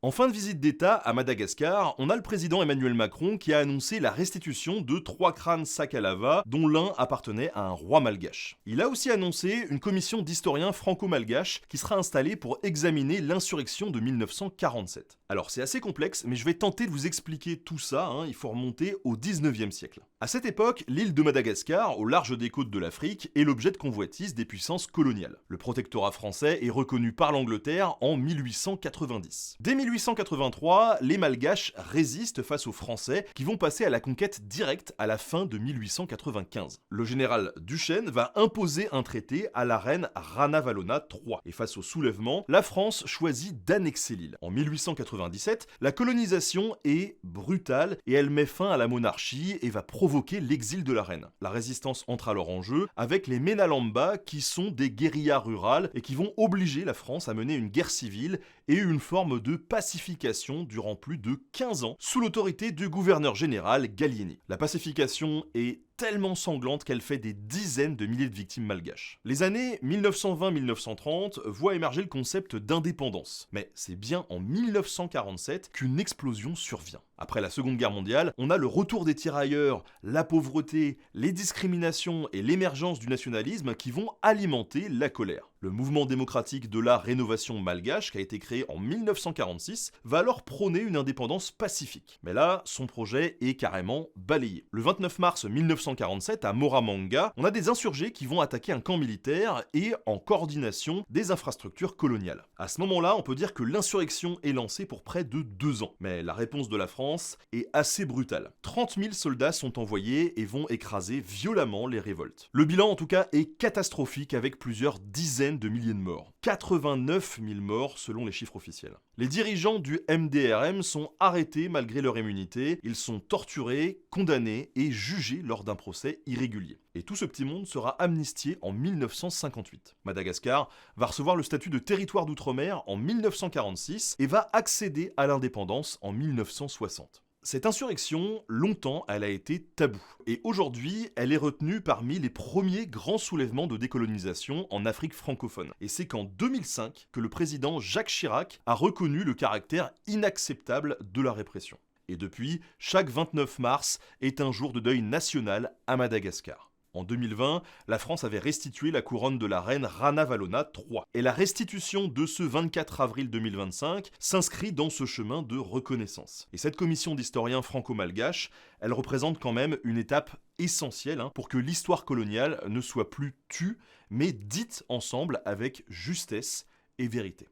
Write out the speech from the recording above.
En fin de visite d'État à Madagascar, on a le président Emmanuel Macron qui a annoncé la restitution de 3 crânes Sakalava, dont l'un appartenait à un roi malgache. Il a aussi annoncé une commission d'historiens franco-malgaches qui sera installée pour examiner l'insurrection de 1947. Alors c'est assez complexe, mais je vais tenter de vous expliquer tout ça, il faut remonter au 19e siècle. À cette époque, l'île de Madagascar, au large des côtes de l'Afrique, est l'objet de convoitise des puissances coloniales. Le protectorat français est reconnu par l'Angleterre en 1890. Dès 1883, les Malgaches résistent face aux Français qui vont passer à la conquête directe à la fin de 1895. Le général Duchesne va imposer un traité à la reine Ranavalona III. Et face au soulèvement, la France choisit d'annexer l'île. En 1897, la colonisation est brutale et elle met fin à la monarchie et va provoquer l'exil de la reine. La résistance entre alors en jeu avec les Menalamba qui sont des guérillas rurales et qui vont obliger la France à mener une guerre civile et une forme de pacification durant plus de 15 ans sous l'autorité du gouverneur général Gallieni. La pacification est tellement sanglante qu'elle fait des dizaines de milliers de victimes malgaches. Les années 1920-1930 voient émerger le concept d'indépendance. Mais c'est bien en 1947 qu'une explosion survient. Après la Seconde Guerre mondiale, on a le retour des tirailleurs, la pauvreté, les discriminations et l'émergence du nationalisme qui vont alimenter la colère. Le mouvement démocratique de la rénovation malgache, qui a été créé en 1946, va alors prôner une indépendance pacifique. Mais là, son projet est carrément balayé. Le 29 mars 1947, à Moramanga, on a des insurgés qui vont attaquer un camp militaire et en coordination des infrastructures coloniales. À ce moment-là, on peut dire que l'insurrection est lancée pour près de 2 ans. Mais la réponse de la France est assez brutale. 30 000 soldats sont envoyés et vont écraser violemment les révoltes. Le bilan, en tout cas, est catastrophique avec plusieurs dizaines de milliers de morts. 89 000 morts selon les chiffres officiels. Les dirigeants du MDRM sont arrêtés malgré leur immunité, ils sont torturés, condamnés et jugés lors d'un procès irrégulier. Et tout ce petit monde sera amnistié en 1958. Madagascar va recevoir le statut de territoire d'outre-mer en 1946 et va accéder à l'indépendance en 1960. Cette insurrection, longtemps, elle a été taboue. Et aujourd'hui, elle est retenue parmi les premiers grands soulèvements de décolonisation en Afrique francophone. Et c'est qu'en 2005 que le président Jacques Chirac a reconnu le caractère inacceptable de la répression. Et depuis, chaque 29 mars est un jour de deuil national à Madagascar. En 2020, la France avait restitué la couronne de la reine Ranavalona III. Et la restitution de ce 24 avril 2025 s'inscrit dans ce chemin de reconnaissance. Et cette commission d'historiens franco-malgaches, elle représente quand même une étape essentielle pour que l'histoire coloniale ne soit plus tue, mais dite ensemble avec justesse et vérité.